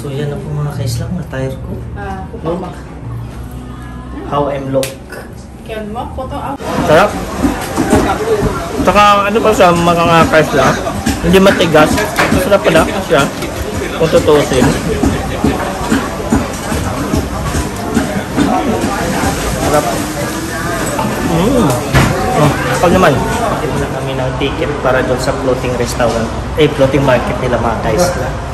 So yan na po mga kaislang na tire ko. Kupamak. How I'm look. Kaya mo, photo out. Sarap. Saka ano pa sa mga kaislang, hindi matigas. Sarap pala siya. Kung tutusin. Sarap. Kapag naman, ito na kami ng ticket para doon sa floating restaurant. Floating market nila mga kaisla.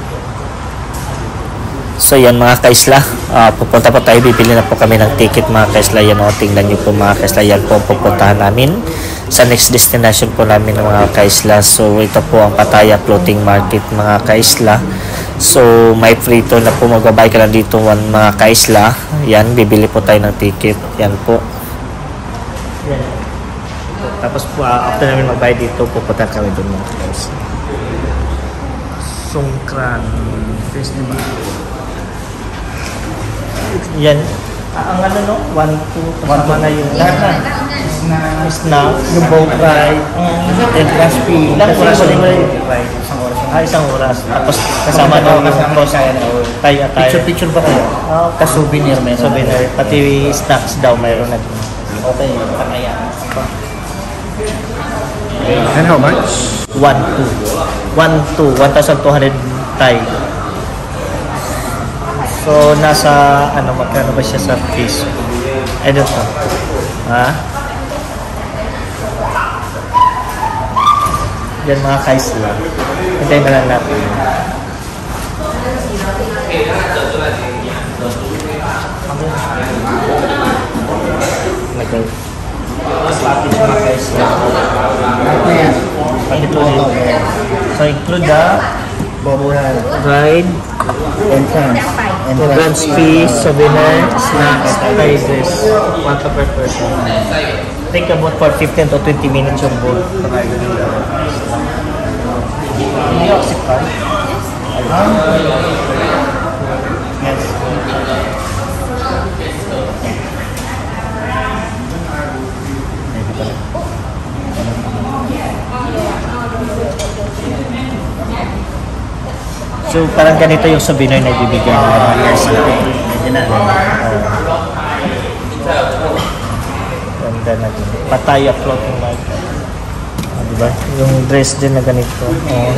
So yan mga kaisla, pupunta po tayo, bibili na po kami ng ticket mga kaisla. Yan o, tingnan nyo po mga kaisla, yan po ang pupuntahan namin sa next destination po namin mga kaisla. So ito po ang Pattaya Floating Market mga kaisla. So may free tour na po, magbabay ka lang dito mga kaisla. Yan, bibili po tayo ng ticket, yan po. Yan. Tapos po, after namin magbayad dito, pupunta kami doon mga kaisla. Songkran Festival. Yan. Ang ano no? 1, 2, kasama na yung lahat na. Snack, yung boat ride, and gas fee. Ilang oras na yung ride? Isang oras. Tapos kasama na yung cost. Tayo. Picture ba kayo? Ka-souvenir meron. Souvenir. Pati snacks daw mayroon na doon. Okay. Pattaya. And how much? 1,200 Thai. So, nasa, magkano ba siya sa piso? I don't know. Ha? Yan mga kaisla. Hintayin na lang natin. Package mga kaisla. So, include the ride, entrance fee, souvenir, snacks, prizes, 1 per person. Take about for 15 to 20 minutes yung boat. Hindi ako sipan. Yes. So parang ganito yung souvenir na ibibigay ng mga kaisla. Ganda na din. Pattaya Floating Market. Diba? Yung dress din na ganito.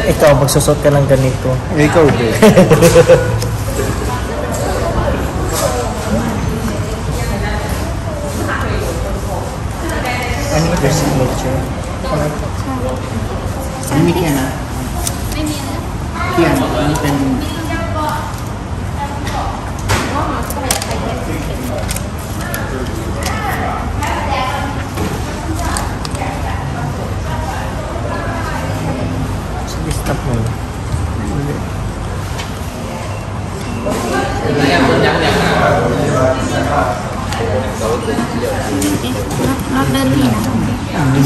Ikaw, magsusot ka ng ganito. Ikaw din. Ano yung dress signature? Ini ka na? Yan, ini kan. Sige, stop mo.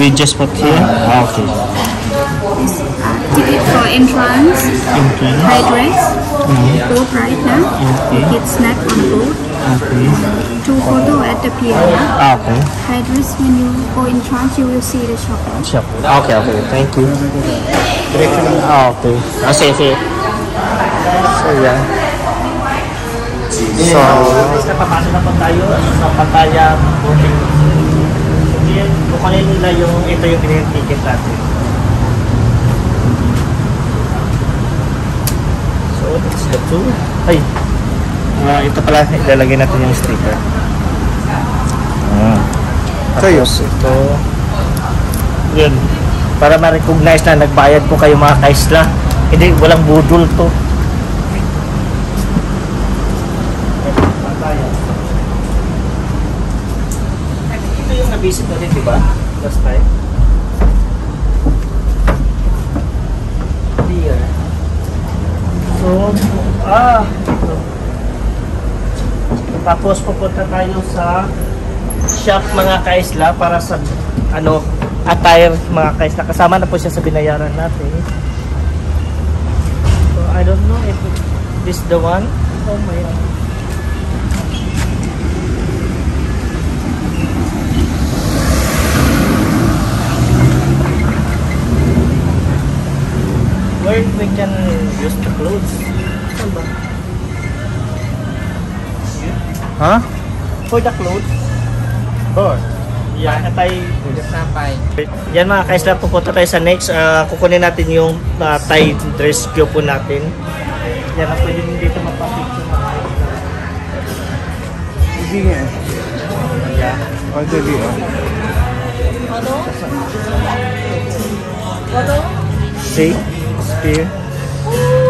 We just put here? Okay. Ticket for entrance, high dress, boat ride now, get snack on boat, 2 photo at the pier. Okay. High dress, when you go in trance, you will see the shop. Shop. Okay, thank you. Okay. Sige. So, yan. So, napapasok na po tayo sa Pattaya Floating. Kukunin nila ito yung pinag-ticket natin. So, that's the two. Ay, ito pala, ilalagay natin yung sticker. Tapos ito. Yun. Para ma-recognize na nagbayad po kayo mga kaisla. Hindi, walang budol to. Ito yung na-visit natin, di ba? Last time. Here. So, ito. Tapos pupunta tayo sa shop mga kaisla para sa attire mga kaisla. Kasama na po siya sa binayaran natin. So, I don't know if this is the one. Oh my God. Where we can use the clothes. Saan ba? Huh? For the clothes. Boy. Yan, Thai. Sampai. Yan mga kaisla, pupunta tayo sa next. Kukunin natin yung Thai dress po natin. Yan, pwede din dito mapapicture mga kaisla. Hindi nga. Yan. O, dali o. See? Spear.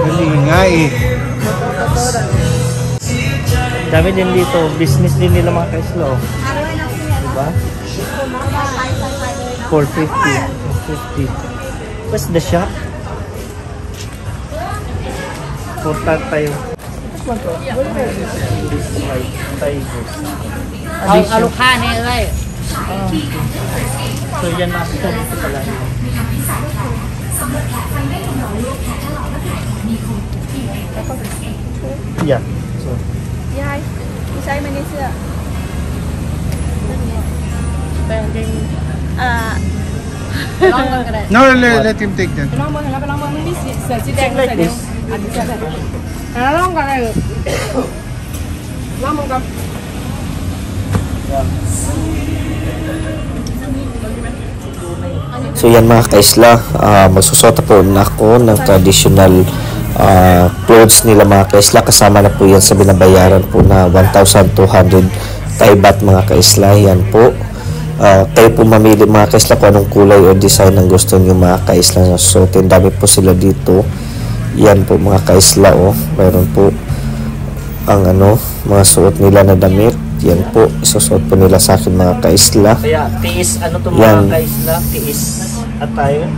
Dali nga eh. Dami din dito. Business din nila mga kaisla. Oh. Diba? 450. 50. What's the shop? Punta tayo. Kalau khan ni ơi. So yan na ito dito pala. Yeah. So, Yai, isai Malaysia. No, let him take that. like this. So yan mga kaisla, magsusota po na ako ng traditional clothes nila mga kaisla. Kasama na po yan sa binabayaran po na 1,200 Thai baht mga kaisla. Yan po. Kayo po mamili mga kaisla kung anong kulay o design ang gusto nyo mga kaisla. So dami po sila dito. Yan po mga kaisla oh. Mayroon po ang mga suot nila na damit. Yan po, isusuot po nila sa akin mga kaisla. Kaya, tiis, ano to Yan. mga kaisla? Tiis attire.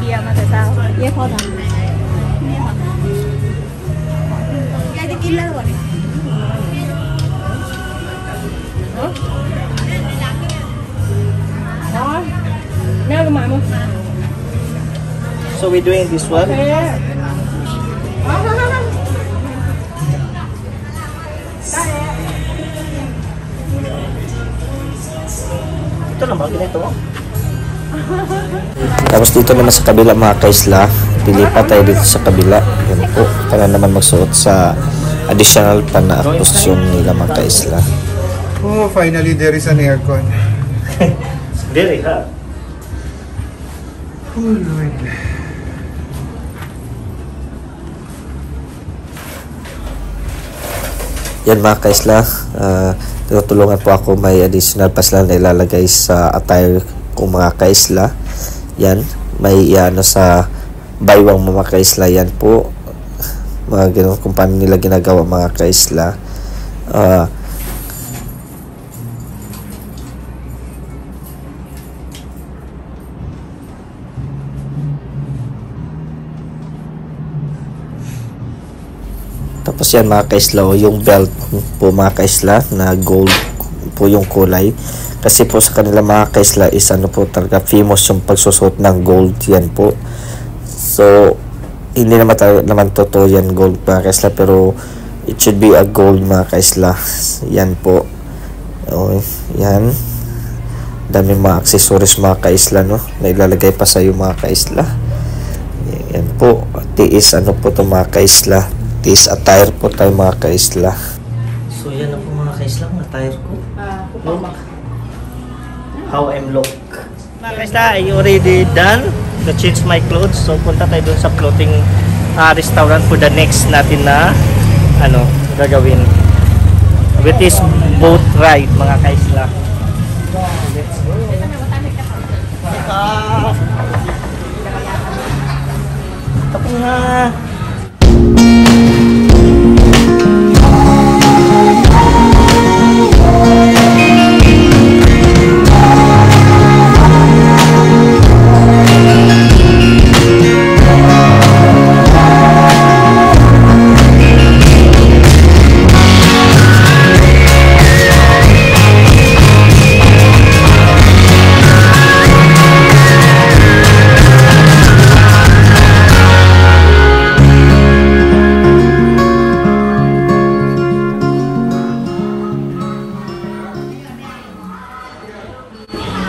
Bia mà tại sao? Dễ thôi à? Cái đi kín lên rồi. Mẹ mà mà. So we're doing this one. Ito naman, ganito. Tapos dito naman sa kabila mga kaisla, pilipat tayo dito sa kabila. Yan po, para naman magsuot sa additional pa na costume nila mga kaisla. Oh, finally there is an aircon. Very hot. Oh, Lord. Yan mga kaisla, tinutulungan po ako, may additional pa sila na ilalagay sa attire kong mga kaisla. Yan, may sa baywang mga kaisla. Yan po, mga ganun kung paano nila ginagawa mga kaisla. Tapos yan mga kaisla, yung belt po mga kaisla na gold po yung kulay. Kasi po sa kanila mga kaisla is po talaga famous yung pagsusot ng gold. Yan po. So, hindi naman totoo yan gold mga kaisla, pero it should be a gold mga kaisla. Yan po. Okay, yan. Dami mga accessories mga kaisla, no? Na ilalagay pa sa iyo mga kaisla. Yan po. Tiis po to mga kaisla. Tiis attire po tayo mga kaisla. So yan na po mga kaisla, ang attire ko. How I'm look. Mga kaisla, I already done to change my clothes. So punta tayo dun sa clothing restaurant for the next natin na gagawin. With this boat ride mga kaisla. Let's go. Tapos na.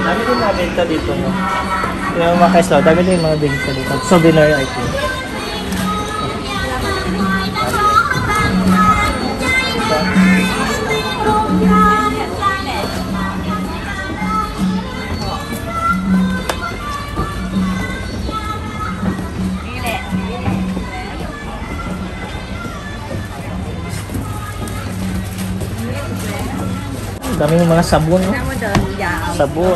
Dami din mga benta dito, no? Yung mga kaisla, dami din mga benta dito. Souvenir item. Dami yung mga sabon, no? Sabon.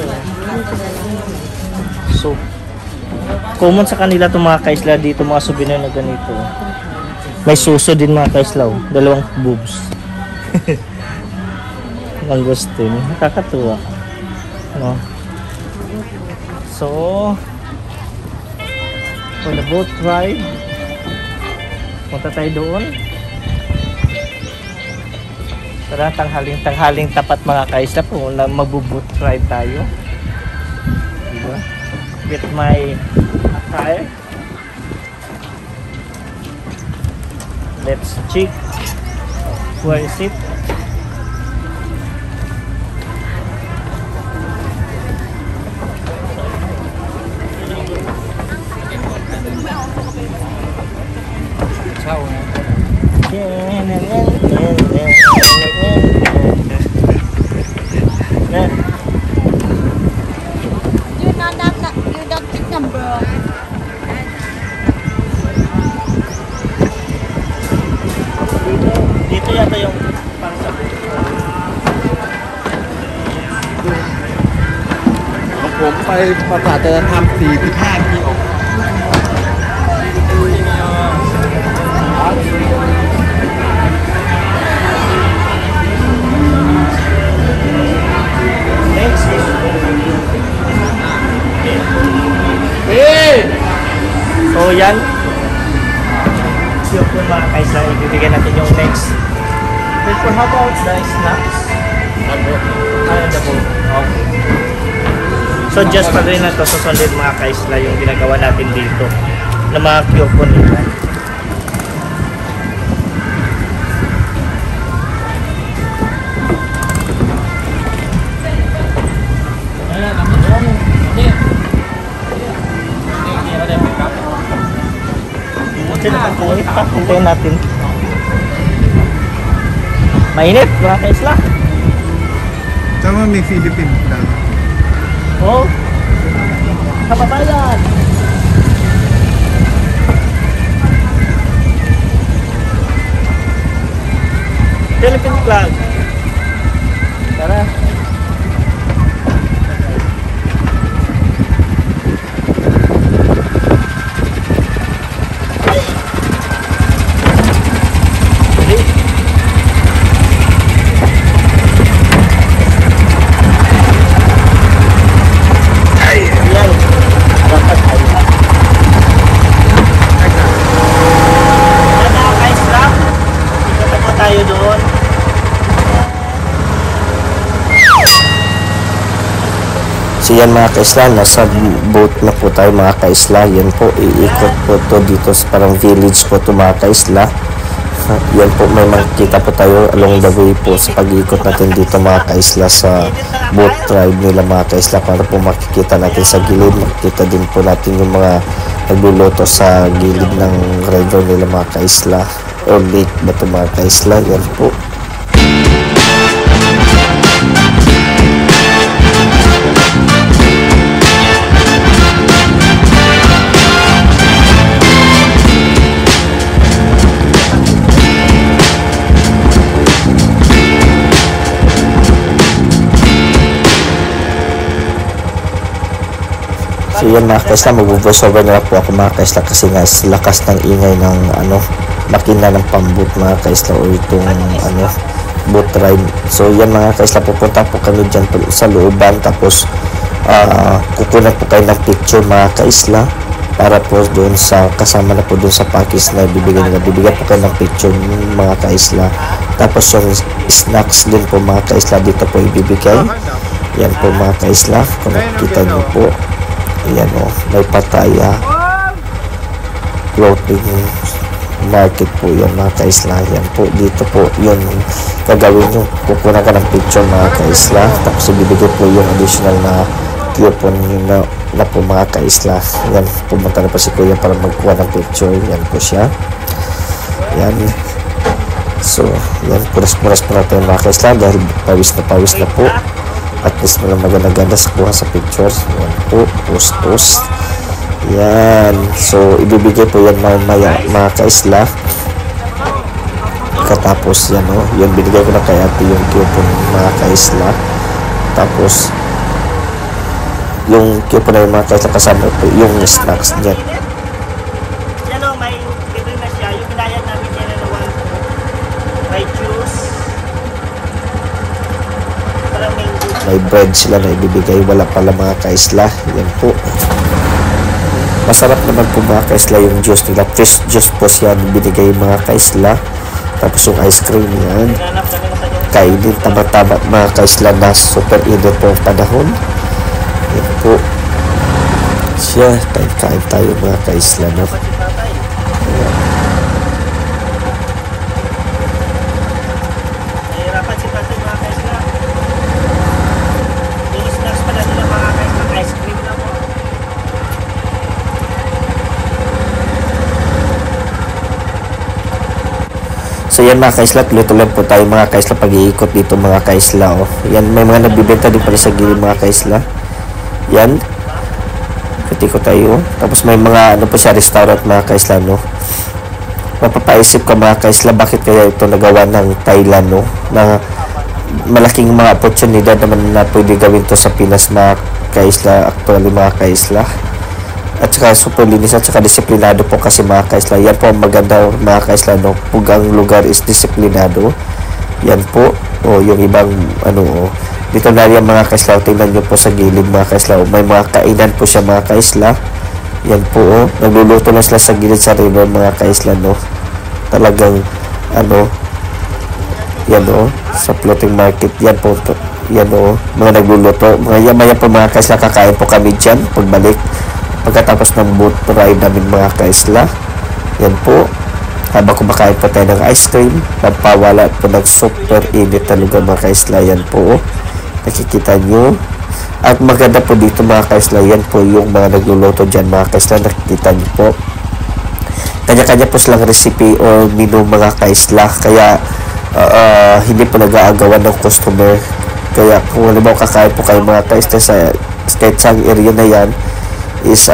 So, common sa kanila itong mga kaisla dito, mga souvenir na ganito. May suso din mga kaisla, oh. Dalawang boobs. Mangustin. Nakakatuwa. No? So, for the boat ride, punta tayo doon. Tara, tanghaling tapat mga kaisla po na magbo-boat ride tayo. Diba? With my attire. Let's check. Where is it? You don't take number. Dito yata yung parang saผมไปปราสาทจะทำ45 ที่ออก next. So yan. Yung mga kaisla, ibibigay natin yung next. Wait for how about the snacks? The boat. Okay. So just pa rin na ito susundin mga kaisla yung ginagawa natin dito na mga coupon nila. Hintayin natin. Mainit mga kaisla. Tama, may Philippine flag. Oh, kababayan. Philippine flag. Tara. So yan mga kaisla, nasa boat na po tayo mga kaisla. Yan po, iikot po to dito sa parang village po to mga kaisla. Yan po, may makikita po tayo along the way po sa pag-iikot natin dito mga kaisla sa boat ride nila mga kaisla, para po makikita natin sa gilid. Makikita din po natin yung mga nagluluto sa gilid ng river nila mga kaisla o lake ba ito mga kaisla. Yan po. So yan mga kaisla, mag-voice over na po ako mga kaisla kasi nga lakas ng ingay ng makina ng pambut mga kaisla o itong boat ride. So yan mga kaisla, pupunta po kami dyan sa looban, tapos kukunan po kayo ng picture mga kaisla para po doon sa kasama na po doon sa package na bibigyan nila. Bibigyan po kayo ng picture mga kaisla, tapos yung snacks din po mga kaisla dito po ibibigay. Yan po mga kaisla, kung nakikita nyo po. Ayan o, may Pattaya floating market po yan mga kaisla. Yan po, dito po yun gagawin nyo, kukunan ka ng picture mga kaisla, tapos ibibigay po yung additional na coupon na po mga kaisla. Yan, pumunta na po si kuya para magkuha ng picture. Yan po siya. Yan. So, yan, punas-punas po natin mga kaisla dahil pawis na po. At least na maganda-ganda sa kuha sa pictures. Yan po, post. Yan. So, ibibigay po yan mamaya mga kaisla. Katapos yan, yun, binigay ko na kay ate yung coupon mga kaisla. Tapos, yung coupon na yung mga kaisla kasama po yung snacks niya. Yan o, may libre na siya. Yung binayad namin yan na 1 may juice. Parang mango. May bread sila na ibibigay. Wala pala mga kaisla. Yan po. Masarap naman po mga kaisla yung juice nila. Fresh juice po siya binigay mga kaisla. Tapos yung ice cream yan. Kainin tama-tama mga kaisla na super init po ang panahon. Yan po. Siya, kain tayo mga kaisla, no? Nahirapan si Patrick mga kaisla. Yung snacks pala nila mga kaisla, ice cream lang po. So yan mga kaisla, tuloy-tuloy po tayo mga kaisla pag-iikot dito mga kaisla. Yan, may mga nagbibenta din pala sa gilid mga kaisla. Yan. Ikot tayo. Tapos may mga po siya restaurant mga kaisla, no? Mapapaisip ka mga kaisla, bakit kaya ito nagawa ng Thailand, no? Na malaking mga oportunidad naman na pwede gawin to sa Pinas mga kaisla, actually mga kaisla. At saka super linis at saka disiplinado po kasi mga kaisla. Yan po ang maganda mga kaisla, no? Pag ang lugar is disiplinado. Yan po. Yung ibang dito na yan mga kaisla. Tingnan nyo po sa gilid mga kaisla. May mga kainan po siya mga kaisla. Yan po. Nagluluto na sila sa gilid sa river mga kaisla, no? Talagang yan sa floating market. Yan po. Yan mga nagluluto. Maya po mga kaisla, kakain po kami dyan pagbalik. Pagkatapos ng boat ride namin mga kaisla. Yan po. Habang kumakain po tayo ng ice cream, nagpawala po ng super init talaga mga kaisla. Yan po. Nakikita nyo. At maganda po dito mga kaisla. Yan po yung mga nagluluto dyan mga kaisla. Nakikita nyo po. Kanya-kanya po silang recipe o menu mga kaisla. Kaya hindi po nag-aagawan ng customer. Kaya kung halimbawa kakain po kayo mga kaisla sa sketchang area na yan, is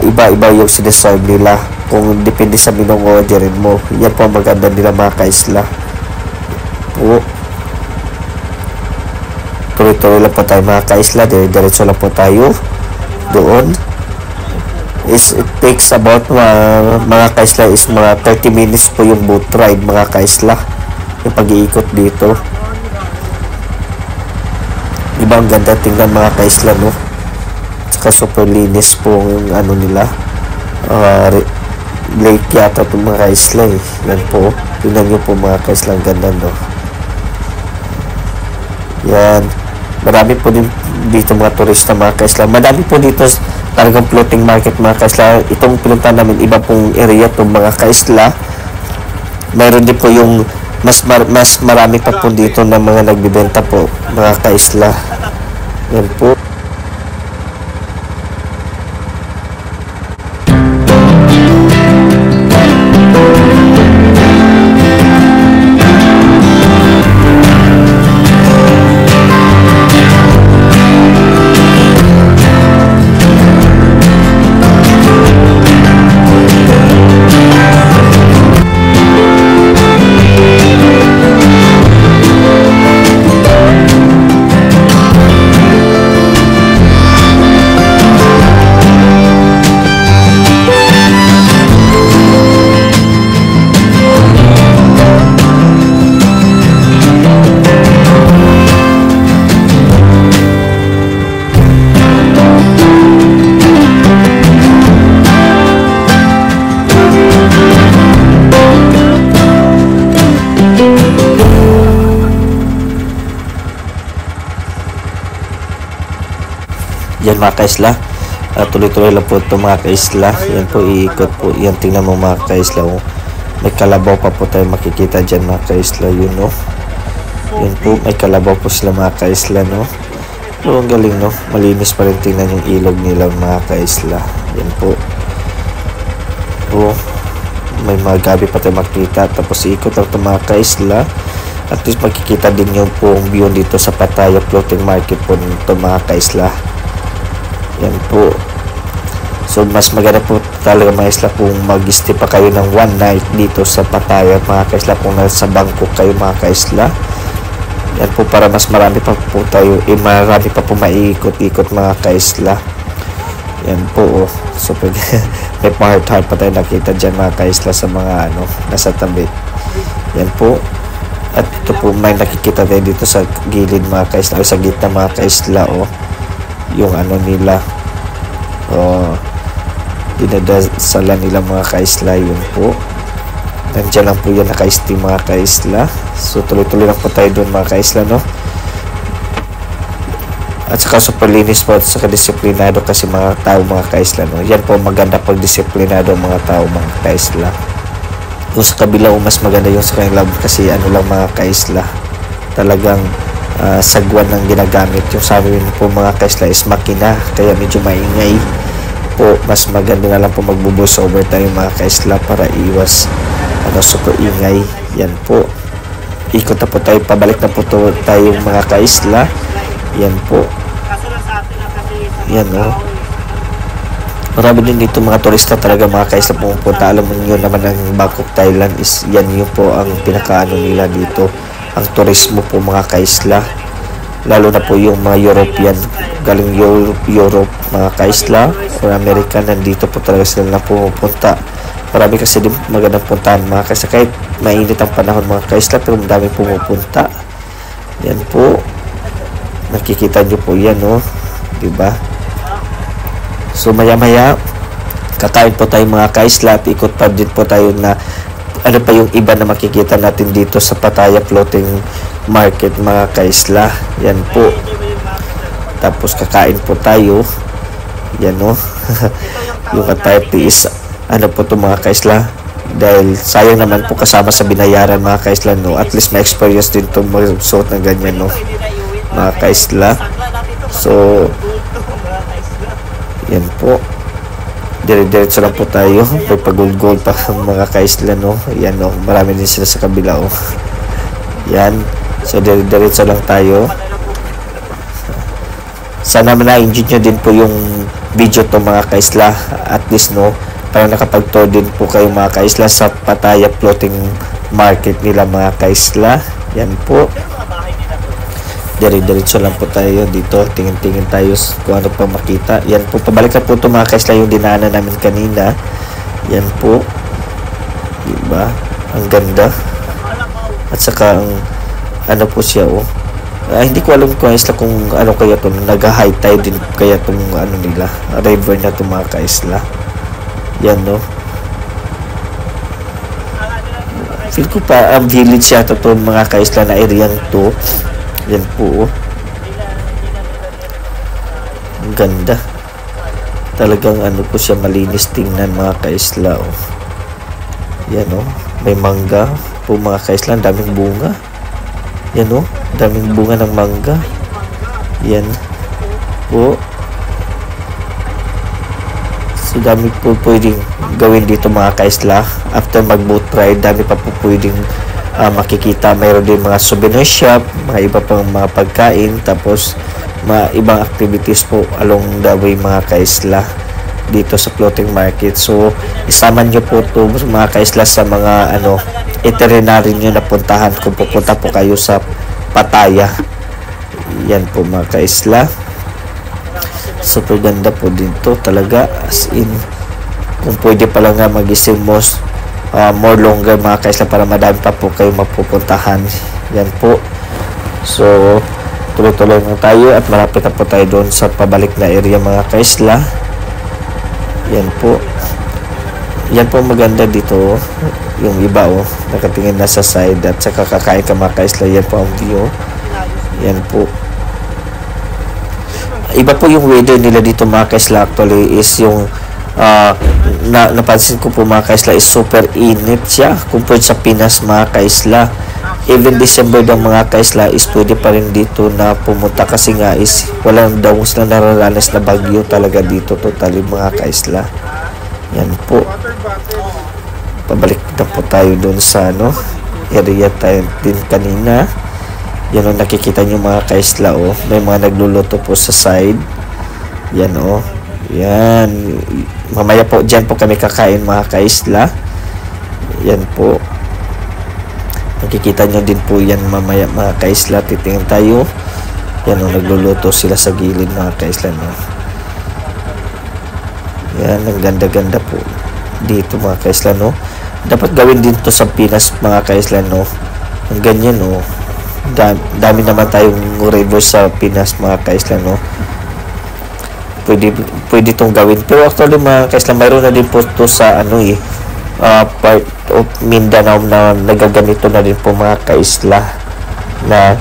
iba-iba yung sineserve nila kung depende sa minong orderin mo. Yan po ang maganda nila mga kaisla po. Tuloy-tuloy lang po tayo mga kaisla, diretso lang po tayo doon. It takes about mga kaisla is mga 30 minutes po yung boat ride mga kaisla, yung pag-iikot dito. Diba ang ganda tingnan mga kaisla, no? Saka super linis po ang nila. Lake yata itong mga kaisla eh. Yan po. Tingnan nyo po mga kaisla. Ang ganda, no? Yan. Marami po din dito mga turista mga kaisla. Marami po dito talagang floating market mga kaisla. Itong pinunta namin iba pong area itong mga kaisla. Mayroon din po yung mas marami pa po dito na mga nagbibenta po mga kaisla. Yan po. Yan mga kaisla, tuloy-tuloy lang po ito mga kaisla. Yan po, iikot po. Yan, tingnan mo mga kaisla. May kalabaw pa po tayo makikita dyan mga kaisla. Yun, no? Yan po, may kalabaw po sila mga kaisla, no? Pero ang galing, no? Malinis pa rin tingnan yung ilog nila mga kaisla. Yan po. Oh, may mga gabi pa tayo makita. Tapos ikot lang ito mga kaisla. At least makikita din yung pong view dito sa Pattaya Floating Market po nito mga kaisla. Yan po. So mas maganda po talaga mga isla kung mag-stay pa kayo ng one night dito sa Pattaya mga kaisla, kung nasa Bangkok kayo mga kaisla. Yan po, para mas marami pa po tayo, marami pa po maiikot-ikot mga kaisla. Yan po, oh. So may part-heart pa tayo nakita dyan mga kaisla sa mga nasa tabi. Yan po. At ito po, may nakikita tayo dito sa gilid mga kaisla, o sa gitna mga kaisla, oh. Yung nila, dinadasala nila mga kaisla. Yun po. Nandiyan lang po yan naka-stay mga kaisla. So tuloy-tuloy lang po tayo doon mga kaisla, no? At saka super linis po at saka disiplinado kasi mga tao mga kaisla, no? Yan po, maganda pag disiplinado mga tao mga kaisla. Yung sa kabila, mas maganda yung sa kanila kasi lang mga kaisla, talagang sagwan ng ginagamit. Yung sa amin po mga kaisla is makina, kaya medyo maingay po. Mas maganda na lang po magbo-voice over tayo mga kaisla para iwas super ingay. Yan po, ikot na po tayo, pabalik na po tayo mga kaisla. Yan po. Yan, oh. Marami din dito mga turista talaga mga kaisla pumupunta. Alam mo nyo naman ang Bangkok, Thailand is yan yun po ang pinakaano nila dito, ang turismo po mga kaisla. Lalo na po yung mga European galing Europe mga kaisla or American, nandito po talaga sila na pumupunta. Marami kasi din magandang puntahan mga kaisla, kahit mainit ang panahon mga kaisla, pero madami pumupunta. Yan po, nakikita nyo po yan, no? Diba? So maya maya kakain po tayo mga kaisla at ikot pa din po tayo na pa yung iba na makikita natin dito sa Pattaya Floating Market mga kaisla. Yan po, tapos kakain po tayo. Yan, no? Yung at is po to mga kaisla, dahil sayang naman po kasama sa binayaran mga kaisla, no? At least may experience din to magsuot ng ganyan, no, mga kaisla. So yan po, dire-diretso lang po tayo. May pag-gold pa mga kaisla, no? Yan, no? Marami din sila sa kabila, oh. Yan, so dire-diretso lang tayo. Sana na-enjoy nyo din po yung video to mga kaisla, at least, no, para nakapag-tour din po kayo mga kaisla sa Pattaya Floating Market nila mga kaisla. Yan po, diretso lang po tayo dito, tingin-tingin tayo kung ano pa makita. Yan po, pabalik na po ito mga kaisla yung dinaanan namin kanina. Yan po, diba, ang ganda. At saka ang po siya, oh. Hindi ko alam kung kaisla kung ano kaya ito, nag-high tide din kaya itong nila, river na ito mga kaisla. Yan, no? Feel ko pa ang village yata ito mga kaisla na area to. Yan po, oh. Ang ganda. Talagang po siya, malinis tingnan mga kaisla, oh. Yan, oh. May mangga po mga kaisla, ang daming bunga. Yan, oh. Daming bunga ng mangga. Yan po. So dami po pwedeng gawin dito mga kaisla. After mag-boat ride, dami pa po pwedeng makikita. Mayroon din mga souvenir shop, mga iba pang mga pagkain, tapos mga ibang activities po along the way mga kaisla dito sa floating market. So isama nyo po ito mga kaisla sa mga itinerary nyo na puntahan kung pupunta po kayo sa Pattaya. Yan po mga kaisla, super ganda po dito talaga, as in kung pwede pala nga mag-isip more longer mga kaisla para madami pa po kayo mapupuntahan. Yan po, so tuloy-tuloy na tayo at malapit na po tayo doon sa pabalik na area mga kaisla. Yan po, yan po maganda dito. Yung iba, oh, nakatingin na sa side at saka kakain ka mga kaisla. Yan po ang view. Yan po, iba po yung weather nila dito mga kaisla. Actually is yung napansin ko po mga kaisla is super init siya compared sa Pinas mga kaisla. even December daw mga kaisla is pwede pa rin dito na pumunta kasi nga is walang daw sila nararanas na bagyo talaga dito totally mga kaisla. Yan po. Pabalik na po tayo doon sa area tayo din kanina. Yan o, nakikita nyo mga kaisla o. May mga nagluluto po sa side. Yan o. Yan. Mamaya po, dyan po kami kakain mga kaisla. Yan po. Nakikita nyo din po yan mamaya mga kaisla. Titingin tayo. Yan o, nagluluto sila sa gilid mga kaisla no. Yan, ang ganda-ganda po dito mga kaisla no. Dapat gawin din to sa Pinas mga kaisla no. Ang ganyan no. Dami naman tayong river sa Pinas mga kaisla no. Pwede itong gawin. Pero actually mga kaisla, mayroon na din po to sa part of Mindanao na nagaganito na din po mga kaisla na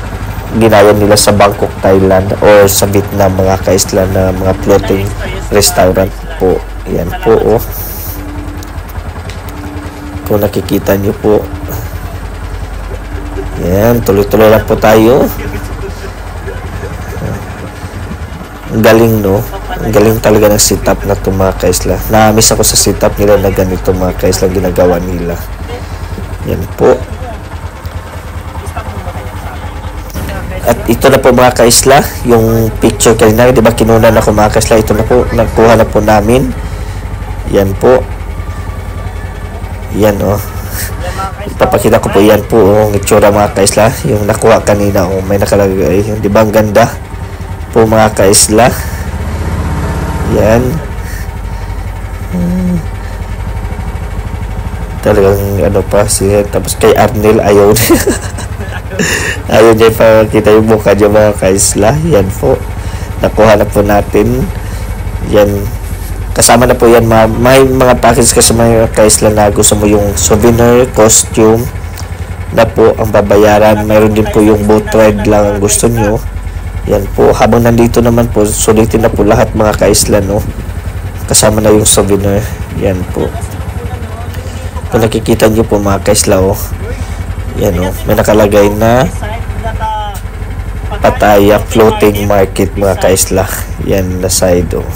ginaya nila sa Bangkok, Thailand or sa Vietnam mga kaisla na mga floating restaurant po. Yan po oh. Kung nakikita nyo po. Yan, tuloy-tuloy lang po tayo. Ang galing no. Ang galing talaga ng setup na ito mga kaisla. Na-miss ako sa setup nila na ganito mga kaisla ginagawa nila. Yan po. At ito na po mga kaisla, yung picture kanina, di ba kinunan ako mga kaisla, ito na po, nakuha na po namin. Yan po. Yan oh. Ipapakita ko po yan po ang itsura mga kaisla, yung nakuha kanina oh, may nakalagay, di ba ang ganda po mga kaisla. Yan. Talagang pa siya. Tapos kay Arnel ayaw ayaw niya ipakita yung mukha niya mga kaisla. Yan po. Nakuha na po natin. Yan. Kasama na po yan. May mga package kasi mga kaisla na gusto mo yung souvenir, costume na po ang babayaran. Mayroon din po yung boat ride lang ang gusto nyo. Yan po, habang nandito naman po, sulitin na po lahat mga kaisla, no? Kasama na yung souvenir. Yan po. Kung nakikita nyo po mga kaisla, oh. Yan, oh. May nakalagay na Pattaya Floating Market mga kaisla. Yan, na side, oh.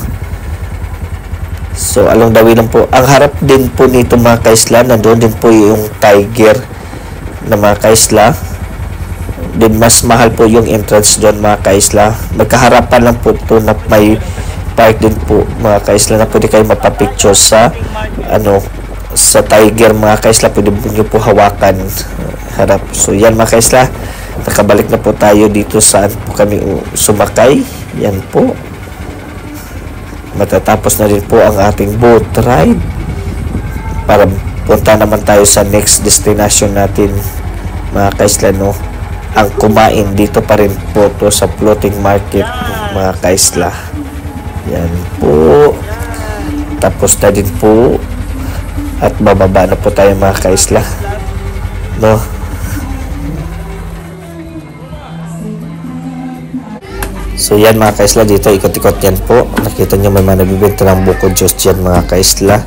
So, along the way lang po. Ang harap din po nito mga kaisla, nandoon din po yung tiger na mga kaisla. Din mas mahal po yung entrance doon mga kaisla. Magkaharapan lang po ito na may park din po mga kaisla na pwede kayo mapapicture sa sa tiger mga kaisla. Pwede nyo po hawakan harap. So yan mga kaisla, nakabalik na po tayo dito saan po kami sumakay. Yan po, matatapos na rin po ang ating boat ride para punta naman tayo sa next destination natin mga kaisla no. Ang kumain dito pa rin po to sa floating market mga kaisla. Yan po. Tapos na din po at bababa na po tayo mga kaisla no. So yan mga kaisla, dito ikot-ikot yan po. Nakita nyo may mga nabibenta ng buko juice dyan mga kaisla.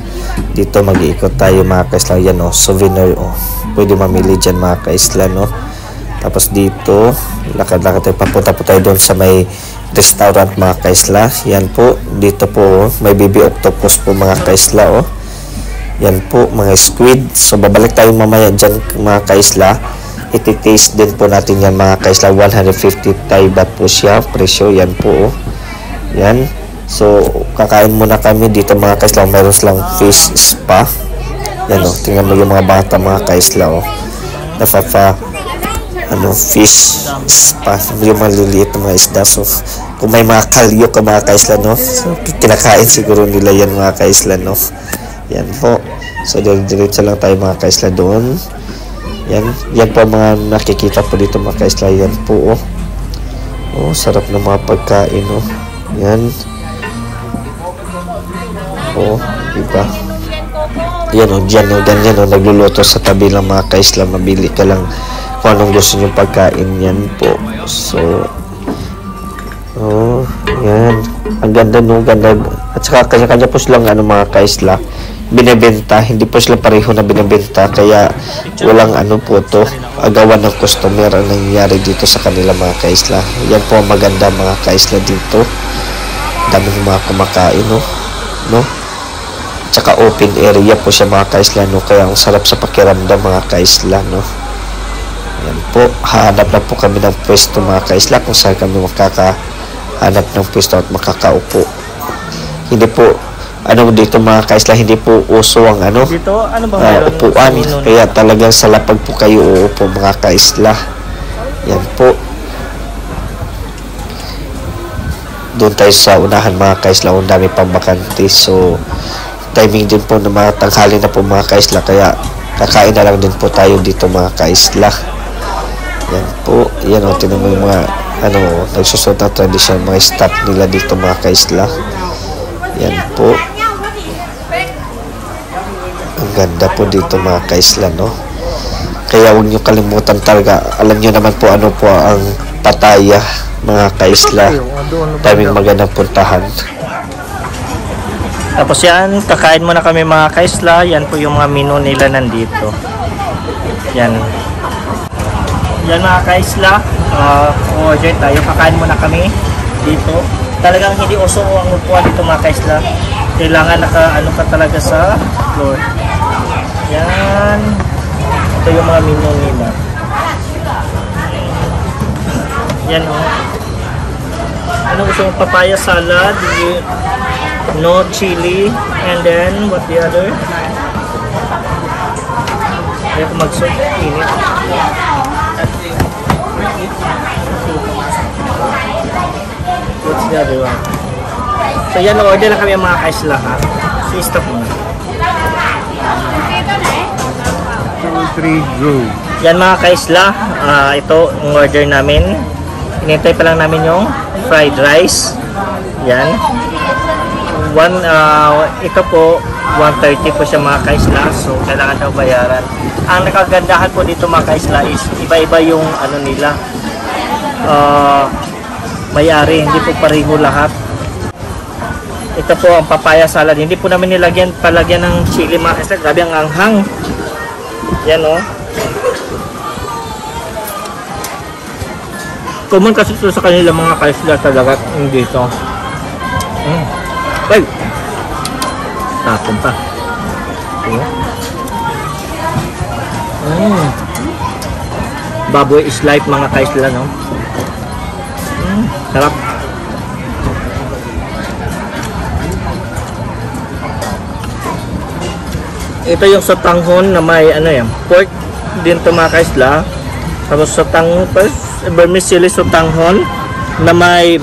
Dito mag-iikot tayo mga kaisla. Yan o, souvenir o. Pwede mamili dyan mga kaisla no. Tapos dito, lakad-lakad tayo, papunta po tayo doon sa may restaurant mga kaisla. Yan po, dito po, may baby octopus po mga kaisla oh. Yan po, mga squid. So babalik tayo mamaya dyan mga kaisla. Iti-taste din po natin yan mga kaisla. 150 Thai baht po siya, presyo. Yan po oh. Yan. So kakain muna kami dito mga kaisla. Meron silang fish spa. Yan oh, tingnan mo yung mga bata mga kaisla oh. Fish spa, yung maliliit na mga isda. So kung may mga kalyo ka mga kaisla no, so, kinakain siguro nila yan mga kaisla no. Yan po. So diretso lang tayo mga kaisla doon. Yan po mga nakikita po dito mga kaisla. Yan po oh. Oh, sarap ng mga pagkain oh. Yan. Oh, diba? Yan oh, dyan oh, ganyan oh, nagluluto sa tabi lang mga kaisla. Mabili ka lang kung anong gusto nyo pagkain. Yan po. So oh, yan. Ang ganda no, ganda. At saka kanya-kanya po silang mga kaisla. binebenta, hindi po sila pareho na binebenta, kaya walang ano po to, agawan ng customer ang nangyayari dito sa kanila mga kaisla. Yan po ang maganda mga kaisla dito, daming mga kumakain no? Tsaka open area po siya mga kaisla, no? Kaya ang sarap sa pakiramdam mga kaisla, no? Yan po, hahanap na po kami ng pwesto mga kaisla kung saan kami makakahanap ng pwesto at makakaupo. Hindi po dito mga kaisla, hindi po uso ang Dito, ano ba meron? upuan, kaya talagang sa lapag po kayo uupo mga kaisla. Yan po, doon tayo sa unahan mga kaisla, ang dami pang bakante. So timing din po na mga tanghali na po mga kaisla, kaya kakain na lang din po tayo dito mga kaisla. Yan po, yan tinan mo yung mga nagsusot na tradition, mga staff nila dito mga kaisla. Yan po, ang ganda po dito mga kaisla, no? Kaya huwag nyo kalimutan talaga, alam nyo naman po ano po ang Pattaya mga kaisla, daming magandang puntahan. Tapos yan, kakain muna kami mga kaisla. Yan po yung mga menu nila nandito. Yan mga kaisla, order tayo, kakain muna kami dito. Talagang hindi uso ang upuan dito mga kaisla, kailangan naka ka talaga sa floor. Yan, ito yung mga menu nila. Yan ano gusto mong? Papaya salad, no chili, and then what the other? Ayaw ko mag-soup, init. What's the other one? So yan, order na kami mga kaisla ha. So stop muna. 2, 3, go. Yan mga kaisla, ito ang order namin. Hinintay pa lang namin yung fried rice. Yan. Ito po 130 po siya mga kaisla, so kailangan daw bayaran. Ang nakagandahan po dito mga kaisla is iba-iba yung nila, may-ari, hindi po pareho lahat. Ito po ang papaya salad, hindi po namin palagyan ng chili mga kaisla, grabe ang anghang. Yan common kasi ito sa kanila mga kaisla talaga dito. Ay! Tapon pa. Baboy is life mga kaisla, no? Sarap. Ito yung sotanghon na may pork din to mga kaisla. Tapos sotanghon, vermicelli sotanghon na may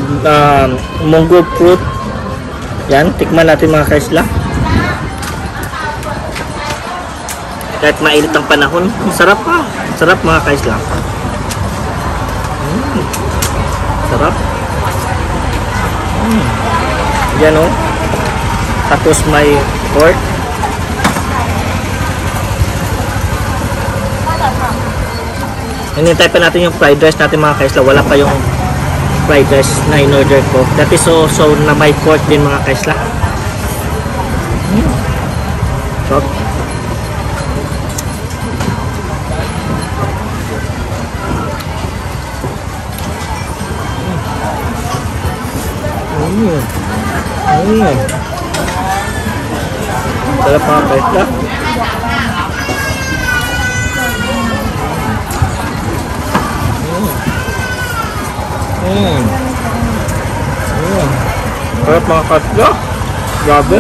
munggo fruit. Yan, tikman natin mga kaisla. Kahit mainit ang panahon, sarap pa. Sarap mga kaisla. Sarap. Yan Tapos may pork. Hinintay pa natin yung fried rice natin mga kaisla. Wala pa yung fried rice na in-order ko. That is so na may pork din mga kaisla. Sarap. Sarap mga kaisla. Sarap mga kaisla. Grabe.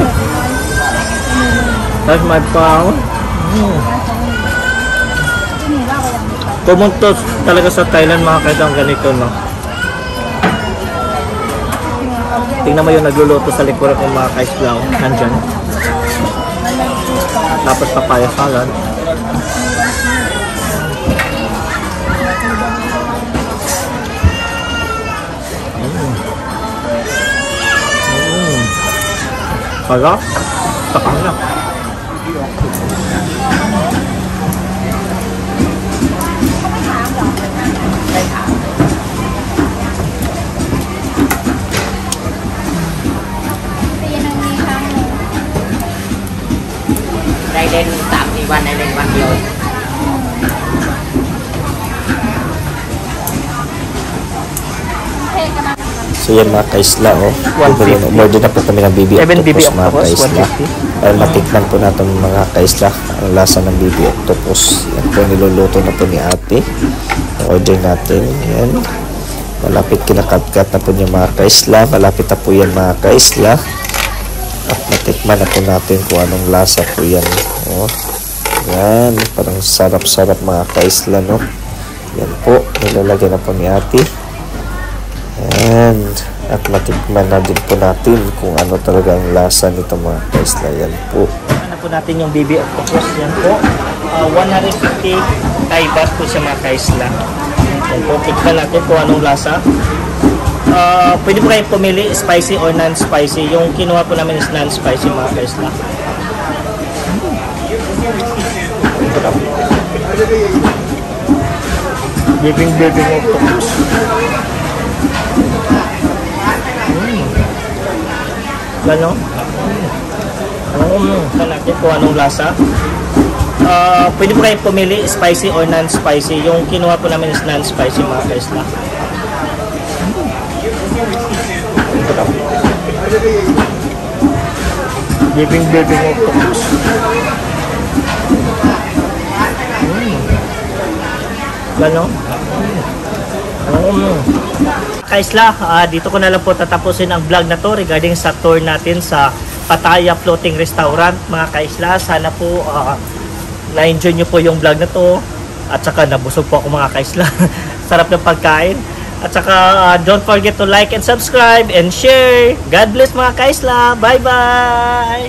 Tapos may pao. Pumuntos talaga sa Thailand mga kaisla ang ganito, no? Tingnan mo yung nagluluto sa likuran ng mga kaisla, nandyan. Tapos papaya salad. Sarap. Takang na. lên tạm thìวันnày lênวันเดียว So yan mga kaisla, oh. Order na po kami ng BB Octopus mga kaisla. Para matikman po natin mga kaisla ang lasa ng BB Octopus. Yan po niluluto na po ni ate. Order natin. Yan. Malapit kinakatkat na po niya mga kaisla. Malapit na po yan mga kaisla. At matikman na po natin kung anong lasa po yan. Oh. Yan. Parang sarap-sarap mga kaisla, no? Yan po. Nilalagyan na po ni ate. And at matikman na din po natin kung ano talaga ang lasa nito mga kaisla. Yan po. Ano po natin yung BB Octopus. Yan po. 150 Thai baht po siya mga kaisla. Yan po. Tikman natin kung anong lasa. Pwede po kayong pumili spicy or non-spicy. Yung kinuha po namin is non-spicy mga kaisla. BB Octopus. Gano? Natin kung anong lasa. Pwede po kayong pumili spicy or non-spicy. Yung kinuha po namin is non-spicy mga kaisla. Giving octopus. Gano? Kaisla, dito ko na lang po tatapusin ang vlog na to regarding sa tour natin sa Pattaya Floating Restaurant mga kaisla. Sana po na-enjoy nyo po yung vlog na to at saka nabusog po ako mga kaisla. Sarap ng pagkain at saka don't forget to like and subscribe and share. God bless mga kaisla. Bye bye.